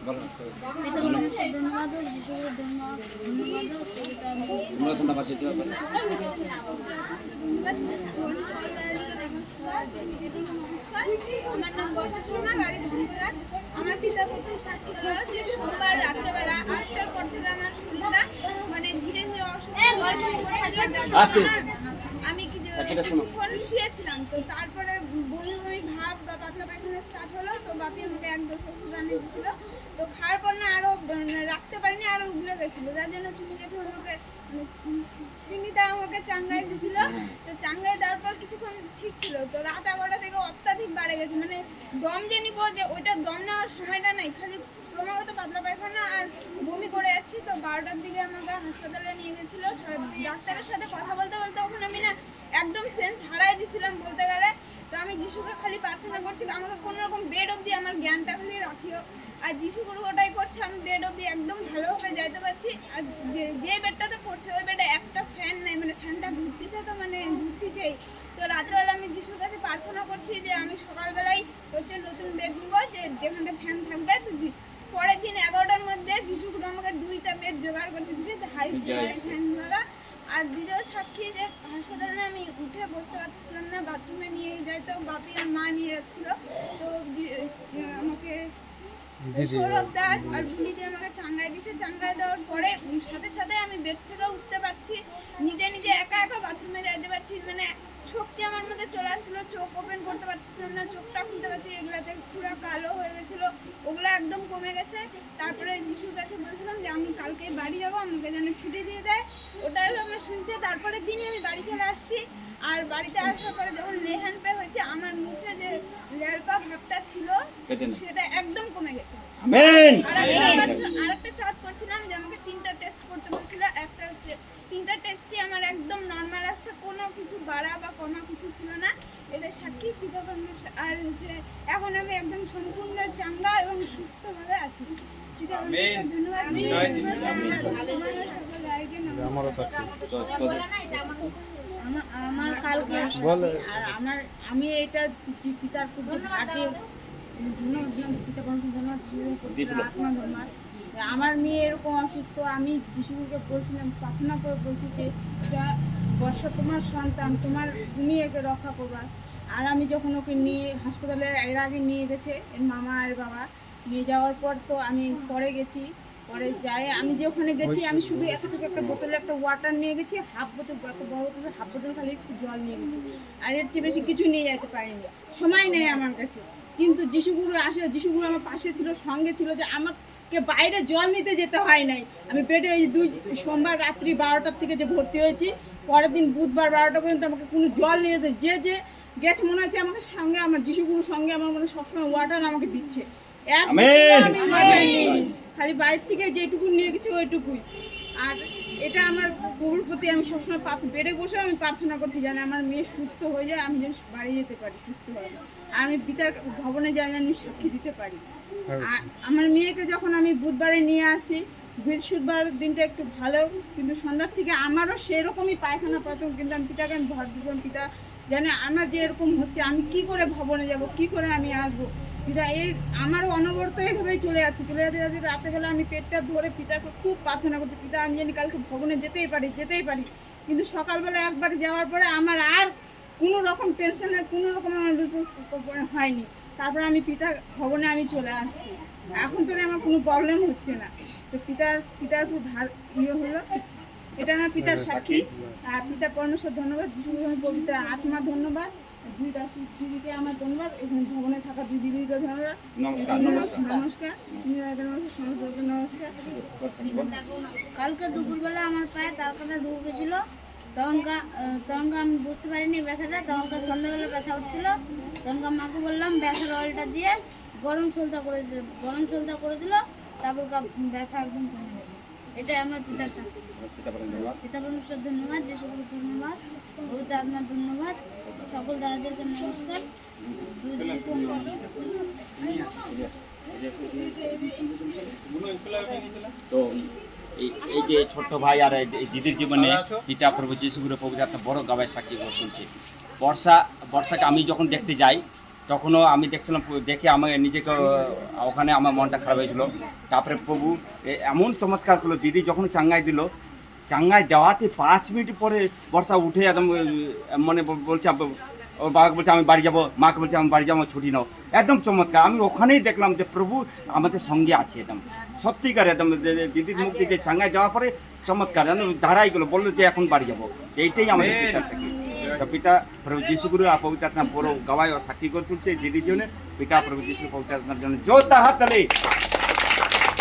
ধন্যবাদ যিশুকে ধন্যবাদ আমার নাম বর্ষা শর্মা, বাড়ি ধনপুরা। আমার পিতার প্রথম সাক্ষী হলো যে সোমবার রাত্রেবেলা 8টার পর থেকে আমার শরীরটা মানে ধীরে ধীরে অসুস্থ আমি কিছুক্ষণ শুয়েছিলাম। তো তারপরে বমি বমি ভাব বা পাতলা পায়খানা স্টার্ট হলো। তো বাপি আমাকে এক ডোজ ওষুধ আনিয়ে দিয়েছিল। তো খাওয়ার পর না আরও রাখতে পারিনি, আরও উগলে গেছিলো, যার জন্য চুনি জেঠু আমাকে চিনিটা আমাকে চাঙ্গাই দিয়েছিল। তো চাঙ্গাই দেওয়ার পর কিছুক্ষণ ঠিক ছিল। তো রাত 11টা থেকে অত্যাধিক বাড়ে গেছে, মানে দম যে নিব যে ওইটা দম নেওয়ার সময়টা নেই, খালি ক্রমাগত পাতলা পায়খানা আর বমি করে যাচ্ছি। তো 12টার দিকে আমাকে হাসপাতালে নিয়ে গেছিলো। ডাক্তারের সাথে কথা বলতে বলতে ওখানে আমি না একদম সেন্স হারাই দিয়েছিলাম বলতে গেলে। তো আমি যিশুকে খালি প্রার্থনা করছি আমাকে কোনো রকম বেড অবধি আমার জ্ঞানটা খালি রাখিও। আর যিশু গুরু ওটাই করছে, আমি বেড অবধি একদম ভালোভাবে যাইতে পারছি। আর যে বেডটাতে পড়ছে ওই বেডে একটা ফ্যান নেই, মানে ফ্যানটা ঘুরতেছে, তো মানে ঘুরতেছেই। তো রাত্রেবেলা আমি যিশুর কাছে প্রার্থনা করছি যে আমি সকালবেলায় হচ্ছে নতুন বেড নিবো, যেখানটা ফ্যান থাকবে। তো পরের দিন 11টার মধ্যে যিশু গুরু আমাকে 2টা বেড জোগাড় করতে দিচ্ছে, হাই স্পিডের ফ্যানওয়ালা। আর দ্বিতীয় সাক্ষী যে হাসপাতালে আমি উঠে বসতে পারছিলাম না, বাথরুমে নিয়ে যাইতো, বাপি আর মা নিয়ে যাচ্ছিল। তো আমাকে সৌরভ দাস আর বুড়িদি আমাকে চাঙ্গাই দিচ্ছে। চাঙ্গাই দেওয়ার পরে সাথে সাথে আমি বেড থেকে উঠতে পারছি, নিজে নিজে একা একা বাথরুমে যাইতে পারছি, মানে শক্তি আমার মধ্যে চলে আসছিলো। চোখ ওপেন করতে পারছিলাম না, চোখটা খুলতে পারছি, এগুলাতে পুরো কালো হয়ে গেছিলো, ওগুলো একদম কমে গেছে। তারপরে যিশুর কাছে বলছিলাম যে আমি কালকে বাড়ি যাবো, আমাকে যেন ছুটি দিয়ে দেয়। ওটাই হলো আমার শুনছে। তারপরের দিনই আমি বাড়ি চলে আসছি। আর বাড়িতে আসার পরে যখন লেহান পে হয়েছে, আমার মুখে যে ল্যালপা ভাবটা ছিল সেটা একদম কমে গেছে। আর একটা চার্ট করছিলাম যে আমাকে 3টা টেস্ট করতে বলছিল। একটা হচ্ছে 3টা টেস্টই আমার একদম নর্মাল আসছে, কোনো কিছু বাড়া বা কমা কিছু ছিল না। এটা সাক্ষী কৃতজ্ঞ। আর হচ্ছে এখন আমি একদম সম্পূর্ণ চাঙ্গা এবং সুস্থভাবে আছি। আমার কালকে আর আমি এটা পিতার খুব হাতে আমার মেয়ে এরকম অসুস্থ, আমি যিশুকে বলছিলাম, প্রার্থনা করে বলছি যে বর্ষা তোমার সন্তান, তুমি একে রক্ষা করবার। আর আমি যখন ওকে নিয়ে হাসপাতালে এর আগে নিয়ে গেছে এর মামা আর বাবা, নিয়ে যাওয়ার পর তো আমি পরে গেছি। পরে যাই আমি যে ওখানে গেছি, আমি শুধু এতটুকু একটা বোতলে একটা ওয়াটার নিয়ে গেছি, হাফ বোতল, এত বড় বোতলে হাফ বোতল খালি একটু জল নিয়ে গেছি। আর এর চেয়ে বেশি কিছু নিয়ে যেতে পারিনি, সময় নেই আমার কাছে। কিন্তু যিশুগুরু আসে, যিশুগুরু আমার পাশে ছিল, সঙ্গে ছিল, যে আমাকে বাইরে জল নিতে যেতে হয় নাই। আমি পেটে এই সোমবার রাত্রি 12টার থেকে যে ভর্তি হয়েছি, পরের দিন বুধবার 12টা পর্যন্ত আমাকে কোনো জল নিয়ে যেতে, যে গেছে মনে হচ্ছে আমাকে সঙ্গে, আমার যিশুগুরুর সঙ্গে আমার মনে সবসময় ওয়াটার আমাকে দিচ্ছে। খালি বাইরে থেকে যেটুকু নিয়ে গেছি ওইটুকুই। আর এটা আমার প্রভুর প্রতি আমি সবসময় বেড়ে বসে আমি প্রার্থনা করছি যেন আমার মেয়ে সুস্থ হয়ে যায়, আমি যেন বাড়ি যেতে পারি সুস্থভাবে। আর আমি পিতার ভবনে যাই আমি সাক্ষী দিতে পারি। আর আমার মেয়েকে যখন আমি বুধবারে নিয়ে আসি, বৃহস্পতিবার দিনটা একটু ভালো, কিন্তু সন্ধ্যার থেকে আমারও সেরকমই পায়খানা পাতন। কিন্তু আমি পিতাকে আমি ভর দিয়েছিলাম, পিতা জানে আমার যে এরকম হচ্ছে, আমি কি করে ভবনে যাব, কি করে আমি আসবো। পিতা আমারও অনবরত এইভাবেই চলে যাচ্ছে রাতেবেলা আমি পেটটা ধরে পিতাকে খুব প্রার্থনা করছি, পিতা আমি জানি কালকে ভবনে যেতেই পারি। কিন্তু সকালবেলা একবার যাওয়ার পরে আমার আর কোনো রকম টেনশনের কোনো রকম আমার হয়নি। তারপরে আমি পিতার ভবনে আমি চলে আসছি, এখন তো আমার কোনো প্রবলেম হচ্ছে না। তো পিতার খুব হলো, এটা আমার পিতার সাক্ষী। আর পিতা পরমেশ্বর ধন্যবাদ, পবিত্র আত্মা ধন্যবাদ, দুই দিদিকে আমার ধন্যবাদ, এখানে ভবনে থাকা দুই দিদিকে ধন্যবাদ। নমস্কার। কালকে দুপুরবেলা আমার পায়ে তারকাটা ঢুকে গেছিল, তখনকার আমি বুঝতে পারিনি ব্যথাটা। তখনকার সন্ধ্যাবেলা ব্যথা উঠছিল, তখনকার মাকে বললাম ব্যথার অয়েলটা দিয়ে গরম সলতা করে দিল, তারপর ব্যথা একদম কমে গেছে। এটাই আমার পিতার সাথে। পিতা পরমেশ্বর ধন্যবাদ, যিশুগুরু ধন্যবাদ, পবিত্র আত্মার ধন্যবাদ, সকল দাদাদেরকে নমস্কার। তো এই যে ছোট্ট ভাই আর এই দিদির জীবনে পিতা প্রভু যিশুগুরু পবিত্র আত্মা বড় গাবায় সাক্ষী শুনছে। বর্ষাকে আমি যখন দেখতে যাই, তখনও আমি দেখছিলাম, দেখে আমার নিজেকে ওখানে আমার মনটা খারাপ হয়েছিল। তারপরে প্রভু এমন চমৎকার করলো, দিদি যখন চাঙ্গাই দিল, চাঙ্গাই দেওয়াতে 5 মিনিট পরে বর্ষা উঠে একদম মানে বলছে, ও বাবাকে বলছে আমি বাড়ি যাবো, মাকে বলছে আমি বাড়ি যাবো, ছুটি নাও। একদম চমৎকার। আমি ওখানেই দেখলাম যে প্রভু আমাদের সঙ্গে আছে একদম সত্যিকার। একদম দিদির মুখ থেকে চাঙ্গাই দেওয়ার পরে চমৎকার ধারাই গেলো, বললো যে এখন বাড়ি যাবো। এইটাই আমাদের পিতার সাক্ষী। তো পিতা প্রভু যিশু গুরু পবিত্র আত্মা বড় গাওয়ায় ও সাক্ষী করে তুলছে দিদির জন্য। পিতা প্রভু যিশু পবিত্র আত্মার জন্য জোরদার হাত তালি।